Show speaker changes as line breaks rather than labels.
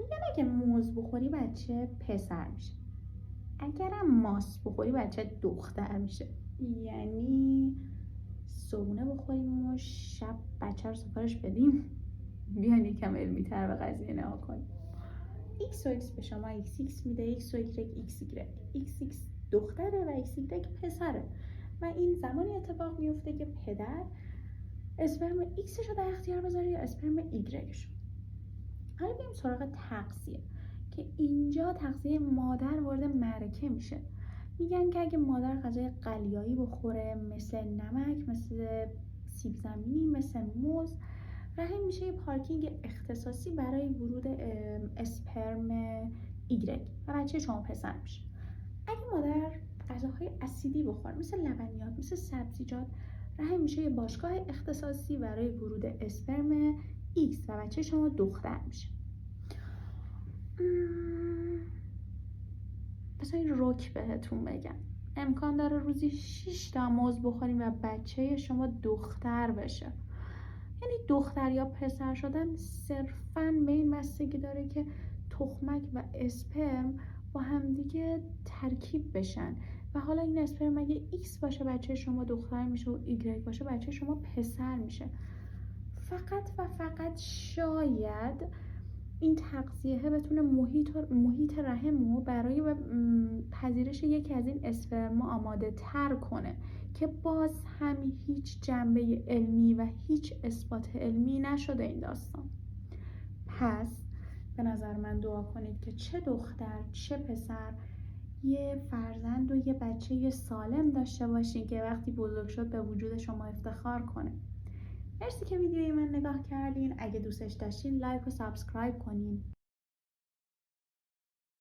میگن اگه موز بخوری بچه پسر میشه، اگرم ماست بخوری بچه دختر میشه. یعنی صبونه بخوریم و شب بچه رو سفارش بدیم. بیان یکم علمی تر به قضیه نگاه کنیم. x و x به شما x میده، x و y x دختره و x پسره و این زمانی اتفاق میفته که پدر اسپرم x رو در اختیار بذاره یا اسپرم y رو. حالا بریم سراغ تغذیه که اینجا تغذیه مادر وارد معرکه میشه. میگن که اگه مادر غذای قلیایی بخوره مثل نمک، مثل سیب زمینی، مثل موز، رحم میشه یه پارکینگ اختصاصی برای ورود اسپرم ایگرگ و بچه شما پسر میشه. اگه مادر غذاهای اسیدی بخوره مثل لبنیات، مثل سبزیجات، رحم میشه یه باشگاه اختصاصی برای ورود اسپرم ایکس و بچه شما دختر میشه. بذار این رک بهتون بگم، امکان داره روزی 6 تا موز بخوریم و بچه شما دختر بشه. یعنی دختر یا پسر شدن صرفاً به این بستگی داره که تخمک و اسپرم با همدیگه ترکیب بشن و حالا این اسپرم اگه ایکس باشه بچه شما دختر میشه و ایگرگ باشه بچه شما پسر میشه. فقط و فقط شاید این تغذیه بتونه محیط رحم رو برای پذیرش یکی از این اسپرما آماده تر کنه که باز هم هیچ جنبه علمی و هیچ اثبات علمی نشده این داستان. پس به نظر من دعا کنید که چه دختر چه پسر یه فرزند و یه بچه سالم داشته باشین که وقتی بزرگ شد به وجود شما افتخار کنه. مرسی که ویدیوی من نگاه کردین. اگه دوستش داشتین لایک و سابسکرایب کنین.